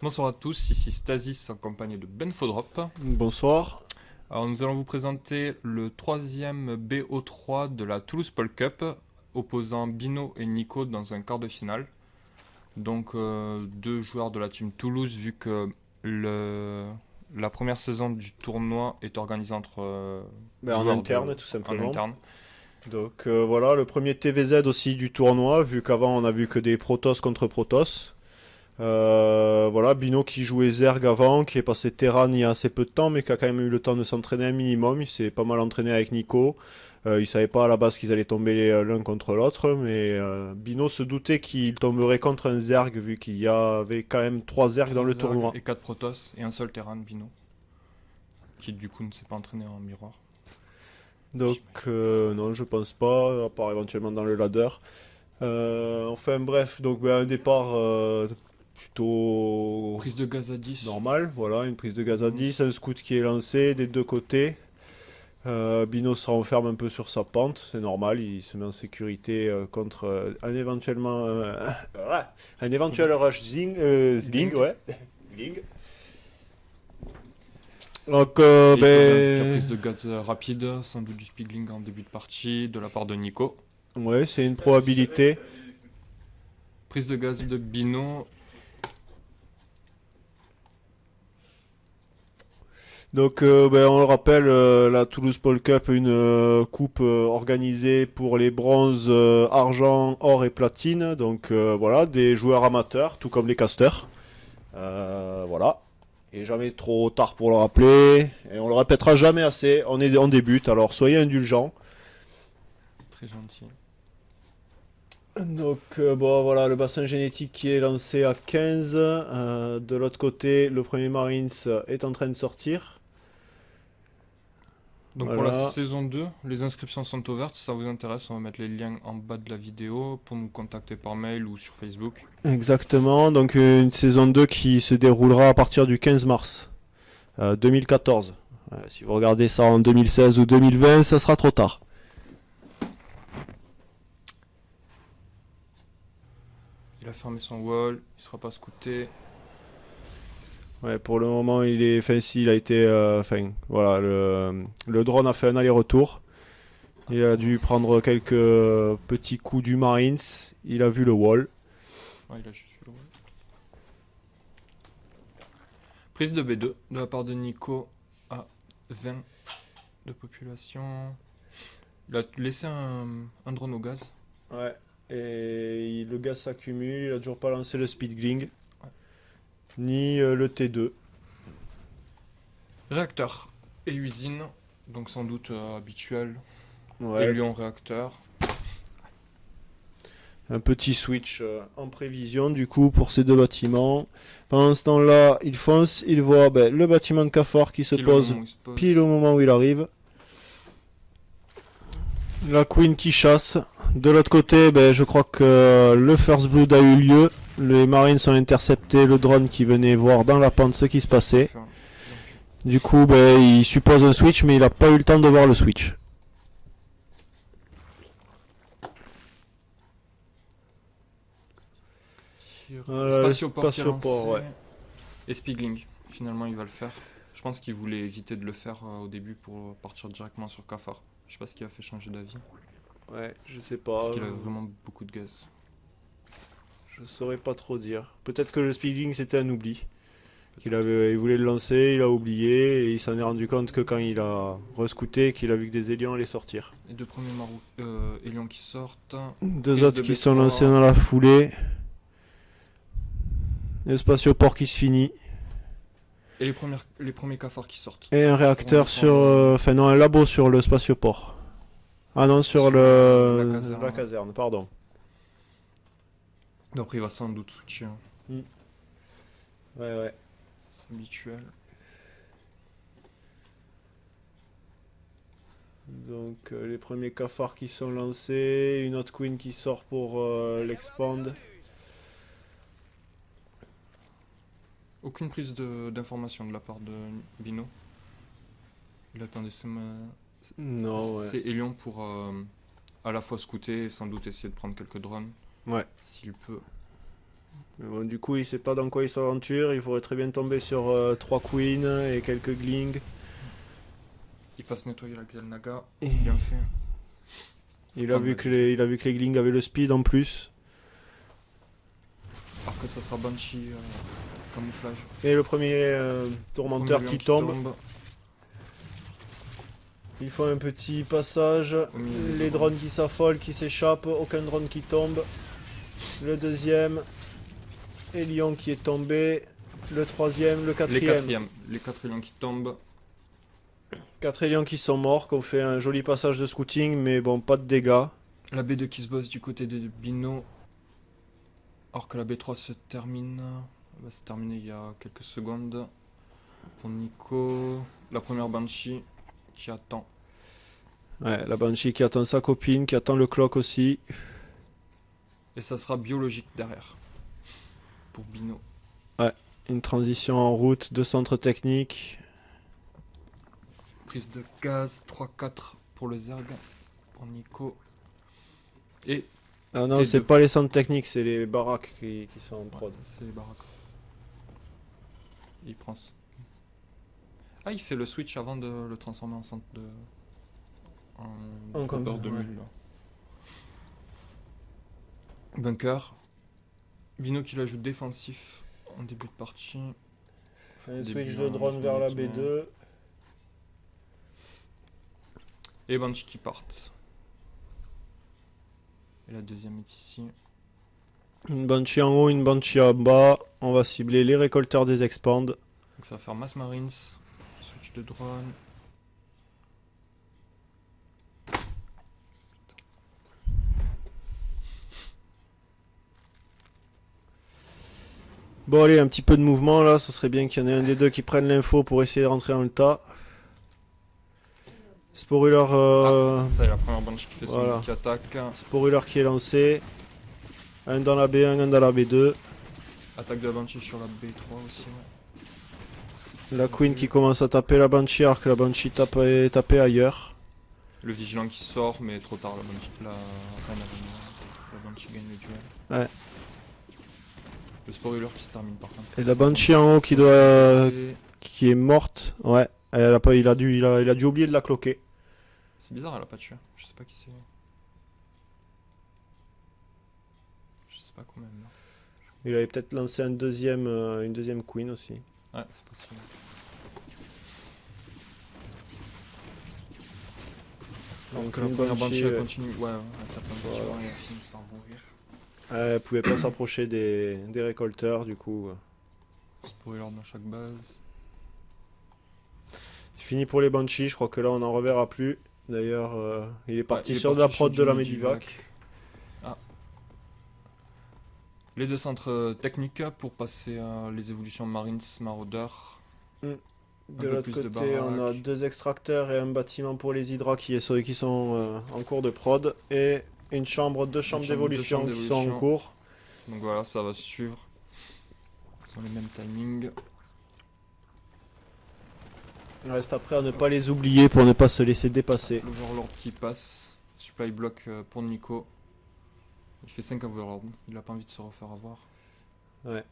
Bonsoir à tous, ici Stasis accompagné de Ben Fodrop. Bonsoir. Alors nous allons vous présenter le troisième BO3 de la Toulouse Pole Cup, opposant Bino et Nico dans un quart de finale. Donc deux joueurs de la team Toulouse, vu que la première saison du tournoi est organisée entre En joueurs interne, tout en simplement. interne. Donc voilà, le premier TVZ aussi du tournoi, vu qu'avant on a vu que des Protoss contre Protoss. Voilà, Bino qui jouait Zerg avant, qui est passé Terran il y a assez peu de temps, mais qui a quand même eu le temps de s'entraîner un minimum. Il s'est pas mal entraîné avec Nico. Il savait pas à la base qu'ils allaient tomber l'un contre l'autre, mais Bino se doutait qu'il tomberait contre un Zerg, vu qu'il y avait quand même 3 Zergs dans 3 le Zerg tournoi. et 4 Protoss et un seul Terran, Bino, qui du coup ne s'est pas entraîné en miroir. Donc non, je pense pas, à part éventuellement dans le ladder. Enfin bref, donc un départ plutôt Prise de gaz à 10. normal, voilà, une prise de gaz à 10, un scout qui est lancé des deux côtés. Bino se renferme un peu sur sa pente, c'est normal, il se met en sécurité contre un éventuel rush Zling, ouais. Zling. Donc, Et il faut bien faire prise de gaz rapide, sans doute du Spigling en début de partie, de la part de Nico. ouais, c'est une probabilité. Prise de gaz de Bino. Donc, on le rappelle, la Toulouse Pole Cup, une coupe organisée pour les bronzes, argent, or et platine. Donc, voilà, des joueurs amateurs, tout comme les casters. Voilà. Et jamais trop tard pour le rappeler. Et on le répétera jamais assez. On débute, alors soyez indulgents. Très gentil. Donc, bon, voilà, le bassin génétique qui est lancé à 15. De l'autre côté, le premier Marines est en train de sortir. Donc pour la Voilà. saison 2, les inscriptions sont ouvertes. Si ça vous intéresse, on va mettre les liens en bas de la vidéo pour nous contacter par mail ou sur Facebook. Exactement, donc une saison 2 qui se déroulera à partir du 15 mars 2014. Si vous regardez ça en 2016 ou 2020, ça sera trop tard. Il a fermé son wall, il sera pas scouté. Ouais, pour le moment, il a été, voilà, le drone a fait un aller-retour. Il a dû prendre quelques petits coups du Marines. Il a vu le wall. Ouais, il a juste vu le wall. Prise de B2 de la part de Nico à 20 de population. Il a laissé un drone au gaz. Ouais. Et le gaz s'accumule. Il a toujours pas lancé le speedgling. Ouais. Ni le T2. Réacteur et usine, donc sans doute habituel. Ouais. Et Lyon réacteur. Un petit switch en prévision du coup pour ces deux bâtiments. Pendant ce temps-là, il fonce, il voit le bâtiment de Cafard qui se Pile au pose moment où il se pose. pile au moment où il arrive. La Queen qui chasse. De l'autre côté, je crois que le First Blood a eu lieu. Les Marines ont intercepté le drone qui venait voir dans la pente ce qui se passait. Enfin, Du coup, il suppose un switch, mais il n'a pas eu le temps de voir le switch. Spatioport qui est Spatioport, lancé. ouais. Et Spigling, finalement il va le faire. Je pense qu'il voulait éviter de le faire au début pour partir directement sur Cafard. Je sais pas ce qui a fait changer d'avis. Ouais, je sais pas. Parce qu'il avait vraiment beaucoup de gaz. Je saurais pas trop dire. Peut-être que le speeding c'était un oubli. Il voulait le lancer, il a oublié et il s'en est rendu compte que quand il a rescouté, qu'il a vu que des élions allaient sortir. Les deux premiers Élions qui sortent. Deux Prise autres de qui sont B3. lancés dans la foulée. Le spatioport qui se finit. Et les premiers cafards qui sortent. Et un réacteur sur. Enfin, non, un labo sur le spatioport. Ah non, sur la caserne, pardon. Après il va sans doute switcher. Ouais, ouais. C'est habituel. Donc, les premiers cafards qui sont lancés. Une autre queen qui sort pour l'expand. Aucune prise d'information de la part de Bino. Il attendait Non, ouais. ses Élions pour à la fois scouter et sans doute essayer de prendre quelques drones. Ouais. S'il peut. Mais bon, du coup, il sait pas dans quoi il s'aventure. Il pourrait très bien tomber sur 3 queens et quelques glings. Il passe nettoyer la Xel'Naga, Et- c'est bien fait. Il a vu que les glings avaient le speed en plus. Alors que ça sera Banshee camouflage. Et le premier tourmenteur Premier lion qui tombe. Il faut un petit passage. Au milieu des Les drones qui s'affolent, qui s'échappent. Aucun drone qui tombe. Le deuxième. Et Lion qui est tombé. Le troisième, le Les quatrième. quatrièmes. Les 4 lions qui tombent. 4 lions qui sont morts, qu'on fait un joli passage de scouting, mais bon, pas de dégâts. La B2 qui se bosse du côté de Bino. Alors que la B3 se termine. Va se terminer il y a quelques secondes. Pour Nico. La première Banshee qui attend. Ouais, la Banshee qui attend sa copine, qui attend le clock aussi. Et ça sera biologique derrière. Pour Bino. Une transition en route, 2 centres techniques. Prise de gaz. 3-4 pour le Zerg. Pour Nico. Et Ah non, T2. c'est pas les centres techniques, c'est les baraques qui sont en prod. ouais, c'est les baraques. Il prend. Ah, il fait le switch avant de le transformer en centre de. En comme coupeur ça, de ouais. mule. Là. Bunker. Bino qui l'ajoute défensif en début de partie. Un Début switch de d'un drone match vers la de B2. Et Banshee qui partent. Et la deuxième est ici. Une Banshee en haut, une Banshee en bas. On va cibler les récolteurs des expands. Donc ça va faire Mass Marines. Switch de drone. Bon allez, un petit peu de mouvement là, ça serait bien qu'il y en ait un des deux qui prenne l'info pour essayer de rentrer dans le tas. Sporuler, Ça y est, la première Banshee qui fait son voilà. qui attaque. Sporuler qui est lancé. Un dans la B1, un dans la B2. Attaque de la Banshee sur la B3 aussi. Ouais. La Queen qui commence à taper la Banshee alors que la Banshee est tapée ailleurs. Le vigilant qui sort, mais trop tard. La Banshee gagne le duel. Ouais. Le spoiler qui se termine par contre. Et la Banshee en haut C'est qui est morte. Ouais. Elle a pas, il a dû oublier de la cloquer. bizarre, elle a pas tué. Je sais pas qui c'est. Je sais pas combien. Là. Il avait peut-être lancé une deuxième Queen aussi. Ouais, c'est possible. Donc La une première Banshee, Banshee elle continue. Ouais, elle tape un petit Voilà. et elle finit par mourir. Elle pouvait pas s'approcher des récolteurs du coup. Spoiler dans chaque base. C'est fini pour les Banshees, je crois que là on n'en reverra plus. D'ailleurs, il est parti il est sur de parti la prod sur de du la Medivac. Medivac. Ah. Les deux centres techniques pour passer les évolutions Marines, Marauders. De peu l'autre plus de côté, on a baraques. 2 extracteurs et un bâtiment pour les Hydras qui sont en cours de prod. Et deux chambres deux chambres d'évolution qui sont en d'évolution. cours. Donc voilà, ça va suivre. Ce sont les mêmes timings. Il reste après à ne pas les oublier pour ne pas se laisser dépasser. Le Warlord qui passe. Supply block pour Nico. Il fait 5 Overlord. Il a pas envie de se refaire avoir. Ouais.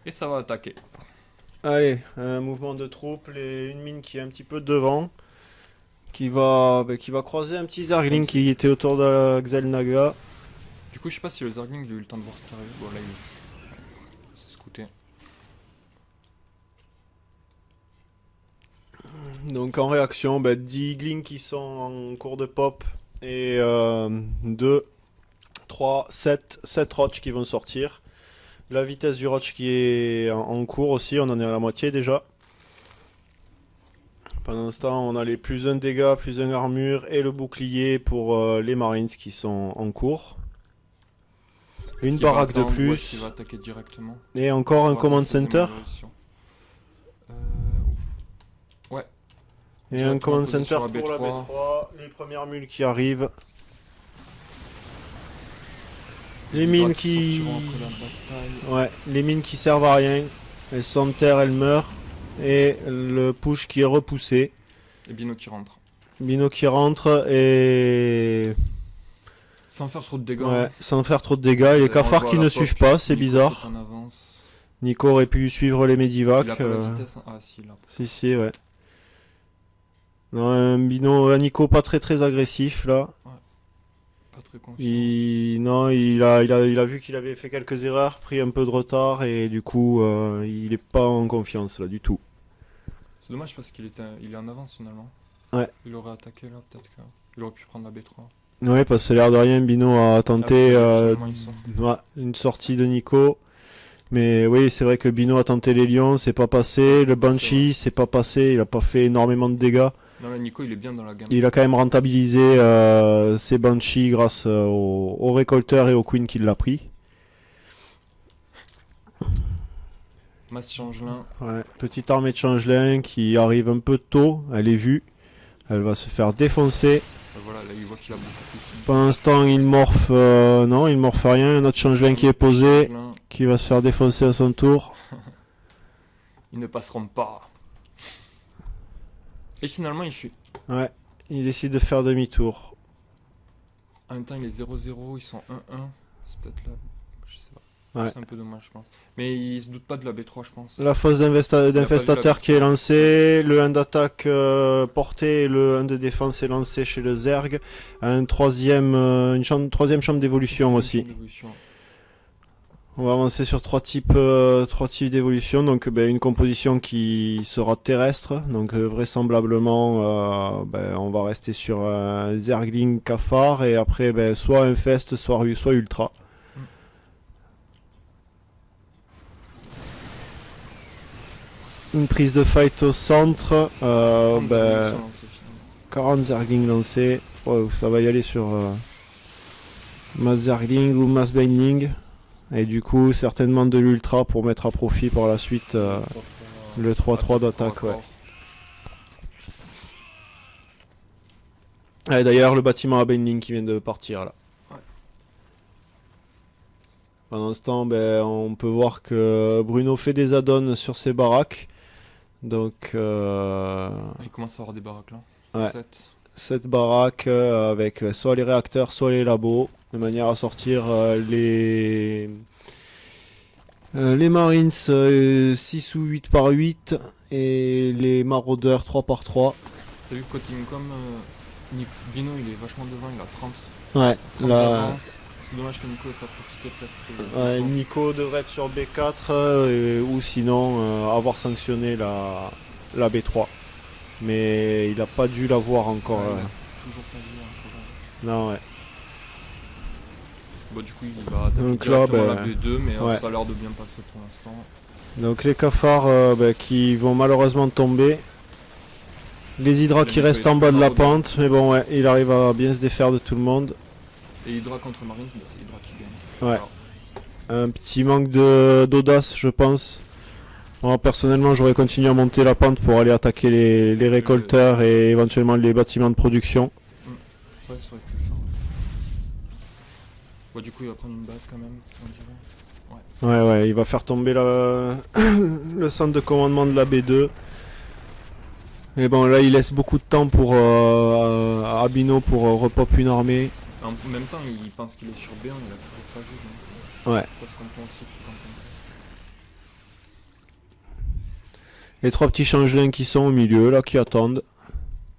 Et ça va attaquer. Allez, un mouvement de troupes, une mine qui est un petit peu devant. Qui va croiser un petit Zergling qui était autour de la Xel'Naga. Du coup, je sais pas si le Zergling il a eu le temps de voir ce qui arrive. Voilà, il s'est scouté. Donc en réaction, 10 glings qui sont en cours de pop et 2, 3, 7 roches qui vont sortir. La vitesse du roach qui est en cours aussi, on en est à la moitié déjà. Pendant ce temps, on a les plus 1 dégâts, plus 1 armure et le bouclier pour les marines qui sont en cours. Une baraque de plus. Qui va attaquer directement. Et encore un Pour command atteindre cette center. évolution. Ouais. Et Directement un command posé center sur la pour la B3. B3. Les premières mules qui arrivent. Les Hydras mines qui... sortiront après la bataille. Ouais, les mines qui servent à rien. Elles sont en terre, elles meurent. Et le push qui est repoussé. Et Bino qui rentre. Bino qui rentre et... Sans faire trop de dégâts. Ouais, hein. sans faire trop de dégâts. Et les On cafards voit qui la ne pop, suivent pas, c'est Nico bizarre. qui est en avance. Nico aurait pu suivre les Medivac. Il a pas la vitesse. Hein. Ah si, là. Si, ouais. Non, un Nico pas très agressif là. Pas très confiant. Non, il a vu qu'il avait fait quelques erreurs, pris un peu de retard et du coup, il est pas en confiance là du tout. C'est dommage parce qu'il est en avance finalement. Ouais. Il aurait attaqué là, peut-être qu'il aurait pu prendre la B3. Ouais, parce que l'air de rien, Bino a tenté Finalement, il sort. une sortie de Nico. Mais oui, c'est vrai que Bino a tenté les lions, c'est pas passé. Le Banshee, c'est pas passé. Il a pas fait énormément de dégâts. Non, là, Nico, il est bien dans la gamme. Il a quand même rentabilisé ses Banshee grâce au récolteur et au Queen qui l'a pris. Masse Changelin. Ouais, petite armée de changelin qui arrive un peu tôt. Elle est vue. Elle va se faire défoncer. Voilà, là, il voit qu'il a beaucoup plus. Pour l'instant, il morphe. Non, il morphe rien. Un autre changelin qui est posé, Changelin, qui va se faire défoncer à son tour. ils ne passeront pas. Et finalement, il fuit. Ouais, il décide de faire demi-tour. En même temps, il est 0-0, ils sont 1-1. C'est peut-être là. Je sais pas. Ouais. C'est un peu dommage, je pense. Mais il se doute pas de la B3, je pense. La fosse pas vu d'infestateur la qui est lancée, le 1 d'attaque porté et le 1 de défense est lancé chez le Zerg. Une troisième chambre d'évolution aussi. On va avancer sur trois types d'évolution. Donc une composition qui sera terrestre. Donc vraisemblablement on va rester sur un Zergling cafard et après soit infest, soit ultra. Une prise de fight au centre. 40 Zerglings lancés. Wow, ça va y aller sur mass Zergling ou mass Binding. Et du coup, certainement de l'ultra pour mettre à profit par la suite le 3-3 d'attaque. Ouais. Et d'ailleurs, le bâtiment à Binding qui vient de partir là. Ouais. Pendant ce temps, on peut voir que Bruno fait des add-ons sur ses baraques. Donc, il commence à avoir des baraques là. Ouais. 7 baraques avec soit les réacteurs, soit les labos, de manière à sortir les Marines 6 ou 8 par 8 et les maraudeurs 3 par 3. T'as vu côté Incom, Bino il est vachement devant, il a 30. Ouais, 30 là. d'avance. C'est dommage que Nico ait pas profité peut-être. Ouais, Nico devrait être sur B4 ou sinon avoir sanctionné la B3. Mais il a pas dû l'avoir encore. Ouais, il a toujours pas vu, hein, je crois. Non, ouais. Bon, du coup, il va attaquer Donc là, directement la B2, mais ouais. ça a l'air de bien passer pour l'instant. Donc les cafards qui vont malheureusement tomber. Les hydras qui restent en bas de la pente. Mais bon, ouais, il arrive à bien se défaire de tout le monde. Et Hydra contre Marines, c'est Hydra qui gagne. Ouais. Alors. Un petit manque d'audace, je pense. Moi, personnellement, j'aurais continué à monter la pente pour aller attaquer les récolteurs et éventuellement les bâtiments de production. C'est vrai que ça aurait pu le faire. Bon, du coup, il va prendre une base quand même, on dirait. Ouais, il va faire tomber le centre de commandement de la B2. Et bon, là, il laisse beaucoup de temps pour à Bino pour repop une armée. En même temps, il pense qu'il est sur B1, il a toujours pas vu. Ouais. Ça se comprend aussi. Les trois petits changelins qui sont au milieu, là, qui attendent.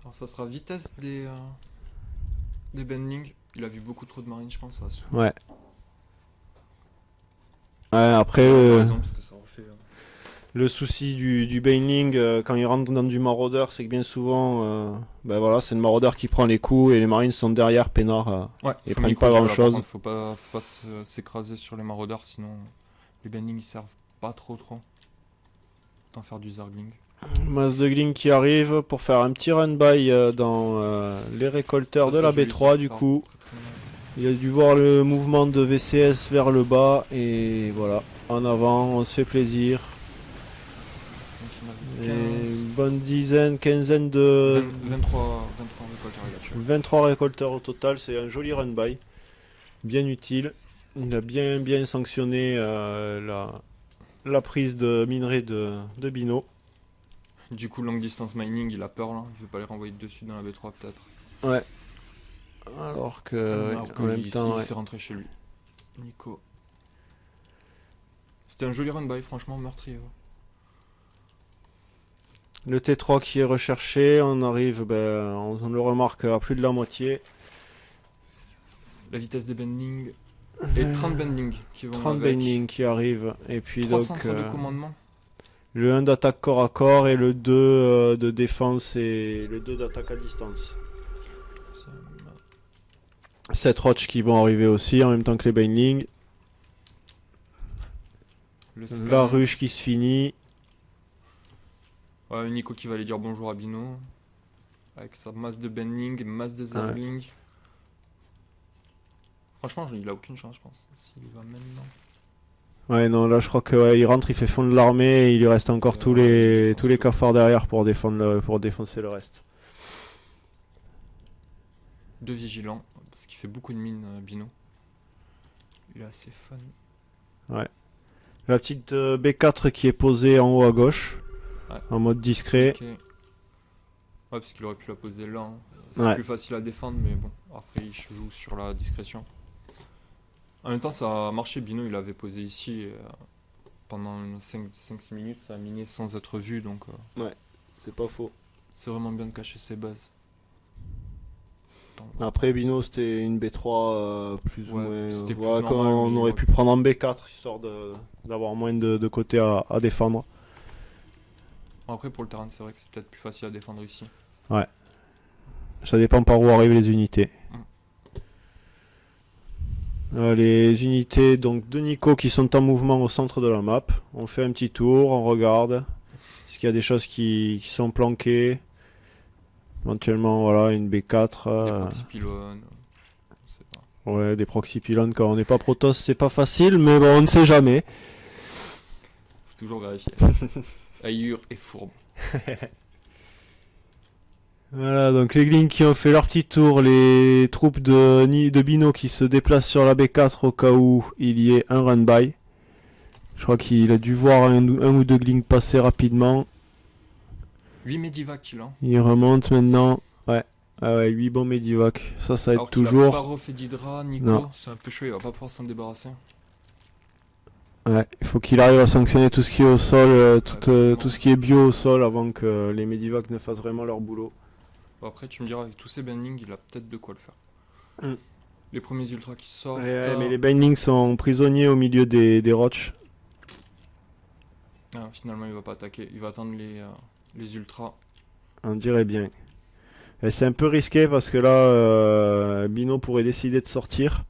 Alors, ça sera vitesse des bendings. Il a vu beaucoup trop de marines, je pense. Ça ouais. Ouais, après. Raison, parce que ça refait, le souci du bailing quand il rentre dans du maraudeur, c'est que bien souvent, voilà, c'est le maraudeur qui prend les coups et les marines sont derrière, peinards. Ils prennent pas grand chose. Faut pas s'écraser sur les maraudeurs, sinon les bendings ils servent pas trop. Autant faire du Zergling. Masse de Gling qui arrive pour faire un petit run-by dans les récolteurs de la B3 du coup. Il a dû voir le mouvement de VCS vers le bas et voilà, en avant, on se fait plaisir. Une bonne quinzaine de... 23 récolteurs il a tué. 23 récolteurs au total, c'est un joli run-by. Bien utile. Il a bien sanctionné la prise de minerai de Bino. Du coup, long distance mining, il a peur là. Il veut pas les renvoyer dessus dans la B3 peut-être. Ouais. Alors que, Alors en même qu'il temps, il s'est rentré chez lui. Nico. C'était un joli run by, franchement meurtrier. Ouais. le T3 qui est recherché, on arrive, on le remarque à plus de la moitié. La vitesse des bendings. Et 30 bendings qui vont 30 avec. bending qui arrivent. Et puis 3 donc centres de commandement. le 1 d'attaque corps à corps et le 2 de défense et le 2 d'attaque à distance. 7 roches qui vont arriver aussi en même temps que les bindlings. Le La scan. ruche qui se finit. Ouais, Nico qui va aller dire bonjour à Bino. Avec sa masse de bending, masse de zergling. Franchement, il a aucune chance, je pense. S'il va maintenant. Ouais, non, là je crois que il rentre, il fait fondre l'armée et il lui reste encore Et tous ouais, il les défonce tous les tout. cafards derrière pour pour défoncer le reste. Deux vigilants, parce qu'il fait beaucoup de mines, Bino. Il est assez fun. La petite B4 qui est posée en haut à gauche, Ouais. en mode discret. Ok. Ouais, parce qu'il aurait pu la poser là. Hein. C'est Ouais. plus facile à défendre, mais bon, après il joue sur la discrétion. En même temps, ça a marché. Bino, il l'avait posé ici pendant 5-6 minutes. Ça a miné sans être vu, donc C'est pas faux. c'est vraiment bien de cacher ses bases. Après Bino c'était une B3 plus ou Ouais, moins. c'était plus Voilà, normal, qu'on mais aurait ouais. pu prendre en B4 histoire d'avoir moins de côté à défendre. Après, pour le terrain, c'est vrai que c'est peut-être plus facile à défendre ici. Ça dépend par où arrivent les unités. Mm. Les unités donc de Nico qui sont en mouvement au centre de la map. On fait un petit tour, on regarde. Est-ce qu'il y a des choses qui sont planquées? Éventuellement, voilà, une B4. Des proxy pylônes, on sait pas. Ouais, des proxy pylônes quand on n'est pas Protoss, c'est pas facile, mais bon, on ne sait jamais. Faut toujours vérifier. Ayur et fourbe. Voilà, donc les Glings qui ont fait leur petit tour, les troupes de Bino qui se déplacent sur la B4 au cas où il y ait un run-by. Je crois qu'il a dû voir un ou deux Glings passer rapidement. 8 Medivac qu'il a. Il remonte maintenant. Ouais, ah ouais, 8 bons Medivac. Ça aide Alors qu'il a pas toujours. refait d'Hydra, Nico, Non. c'est un peu chaud, il va pas pouvoir s'en débarrasser. Ouais, il faut qu'il arrive à sanctionner tout ce qui est au sol, vraiment. tout ce qui est bio au sol avant que les Medivac ne fassent vraiment leur boulot. Bon, après, tu me diras, avec tous ces bendings, il a peut-être de quoi le faire. Mm. Les premiers ultras qui sortent. Ouais, mais les bindings sont prisonniers au milieu des roches. Ah, finalement, il va pas attaquer, il va attendre les ultras. On dirait bien. Et c'est un peu risqué parce que là, Bino pourrait décider de sortir.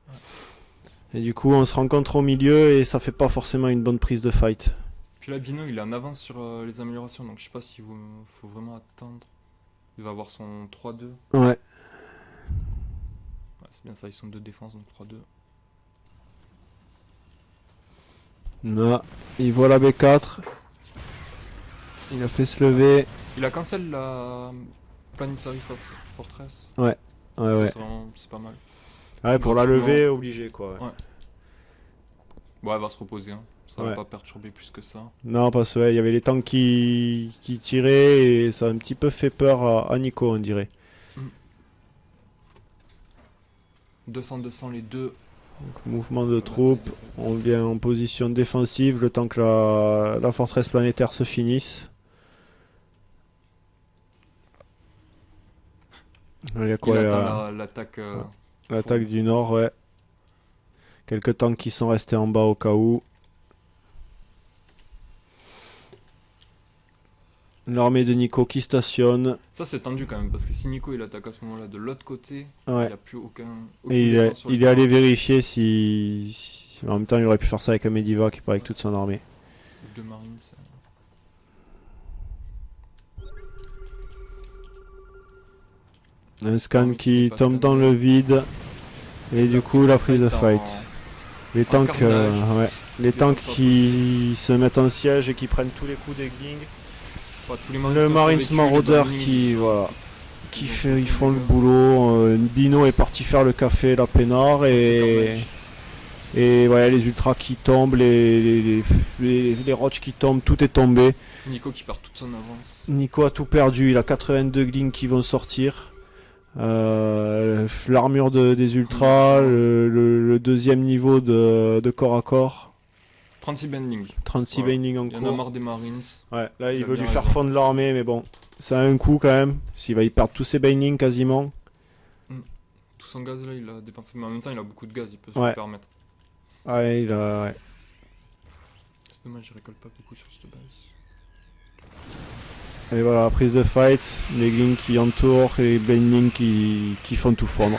Et du coup, on se rencontre au milieu et ça fait pas forcément une bonne prise de fight. Puis là, Bino, il est en avance sur les améliorations, donc je sais pas s'il faut vraiment attendre. Il va avoir son 3-2. Ouais. Ouais, c'est bien ça, ils sont 2 défense, donc 3-2. Là, il voit la B4. Il a fait se lever. Il a cancel la Planetary Fortress. Ouais, Ça, ouais. c'est pas mal. Ouais, pour la Franchement. lever, obligé quoi. Ouais. Ouais. Bon, elle va se reposer, hein. Ça va Ouais. pas perturber plus que ça. Non, parce qu'il y avait les tanks qui tiraient et ça a un petit peu fait peur à Nico, on dirait. 200-200 les deux. Donc, mouvement de troupes, on vient en position défensive le temps que la forteresse planétaire se finisse. Il y a quoi, Il il y a attend l'attaque. l'attaque du nord, ouais. Quelques tanks qui sont restés en bas au cas où. L'armée de Nico qui stationne. Ça, c'est tendu quand même, parce que si Nico il attaque à ce moment-là de l'autre côté, il Ouais. n'y a plus aucune Et défense sur le il est allé terrain. vérifier si... En même temps, il aurait pu faire ça avec un Medivac, pas avec toute son armée. Deux Marines. Un scan L'armée qui n'est pas tombe dans scannée. le vide. Et du coup, la prise de fight. Les tanks, carnage. ouais. Les tanks tanks qui se mettent en siège et qui prennent tous les coups des glings. Enfin, tous les Le qui ont Marines survécu, Marauder les Bindings, qui, voilà, ils ils font le boulot. Bino est parti faire le café, la pénard C'est et dommage. voilà les ultras qui tombent, les roches qui tombent, tout est tombé. Nico qui perd toute son avance. Nico a tout perdu, il a 82 glings qui vont sortir. L'armure des ultras, le deuxième niveau de corps à corps. 36 bending. 36 Voilà. binding en Il y en a cours. marre des Marines. Ouais, là il Il a veut bien lui faire raison. fondre l'armée, mais bon, ça a un coût quand même. S'il va y perdre tous ses bindings quasiment. Tout son gaz là, il a dépensé. Mais en même temps, il a beaucoup de gaz, il peut se Ouais. le permettre. Ouais, il a. Ouais. C'est dommage, il récolte pas beaucoup sur cette base. Et voilà, prise de fight, les glings qui entourent et les bindings qui font tout fondre.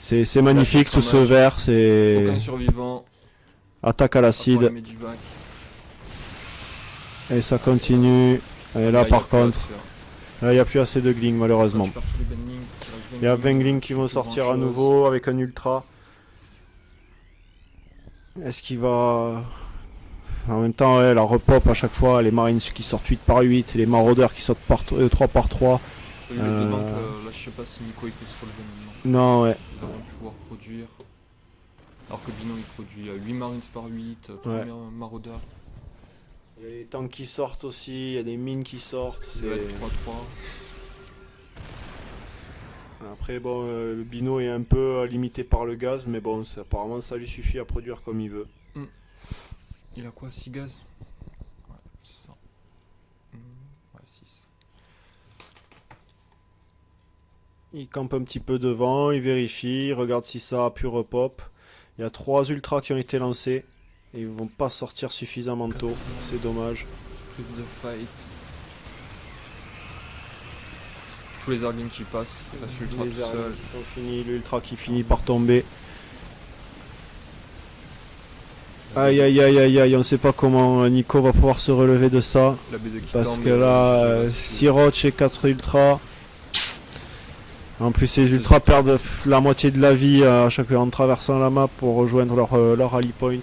C'est magnifique, tout ce dommage. vert, c'est. Aucun survivant. Attaque à À part l'acide. les Medivac. Et ça continue. Et là, il y a par plus contre, assez, hein. là, il n'y a plus assez de glings Là, malheureusement. tu perds tous les bendings, il reste Il y a 20 glings, glings tu qui fais vont plus sortir à grand-chose. nouveau avec un ultra. Est-ce qu'il va. En même temps, ouais, la repop à chaque fois, les marines qui sortent 8 par 8, les maraudeurs qui sortent 3 par 3. Il y a eu les deux banques, là, je sais pas si Nico il peut se relever maintenant. Non, ouais. Il va pouvoir produire. Alors que Bino il produit 8 Marines par 8, Ouais. premier maraudeur. Il y a les tanks qui sortent aussi, il y a des mines qui sortent. Ça va être 3-3. Après, bon, le Bino est un peu limité par le gaz, mais bon, apparemment ça lui suffit à produire comme il veut. Il a quoi, 6 gaz? Ouais, c'est ça. Ouais, 6. Il campe un petit peu devant, il vérifie, il regarde si ça a pu repop. Il y a 3 ultras qui ont été lancés. Et ils vont pas sortir suffisamment tôt, c'est dommage. Prise de fight. Tous les Arglings qui passent, il reste l'ultra Les tout armes seul. qui sont finis, l'ultra qui finit par tomber. Aïe aïe aïe aïe aïe, on sait pas comment Nico va pouvoir se relever de ça. La B2 qui Parce tombe, que et là, le jeu va 6 roches et 4 ultras. En plus, les ultras perdent la moitié de la vie à chaque fois en traversant la map pour rejoindre leur rally point.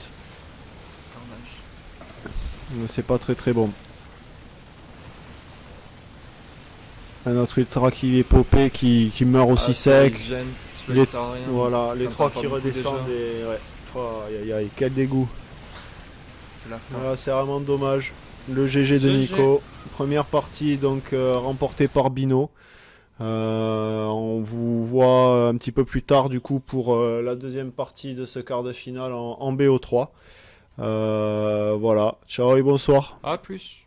Carnage. C'est pas très très bon. Un autre ultra qui est popé, qui meurt aussi Ah, ça, sec. il se gêne, celui-là, Les- il sert à rien. Voilà, les T'en 3 parles qui pas beaucoup redescendent déjà. et ouais. Oh, aïe aïe aïe, quel dégoût. C'est la fin. Voilà, c'est vraiment dommage. Le GG de GG. Nico. Première partie donc remportée par Bino. On vous voit un petit peu plus tard du coup pour la deuxième partie de ce quart de finale en BO3. Voilà, ciao et bonsoir. A plus.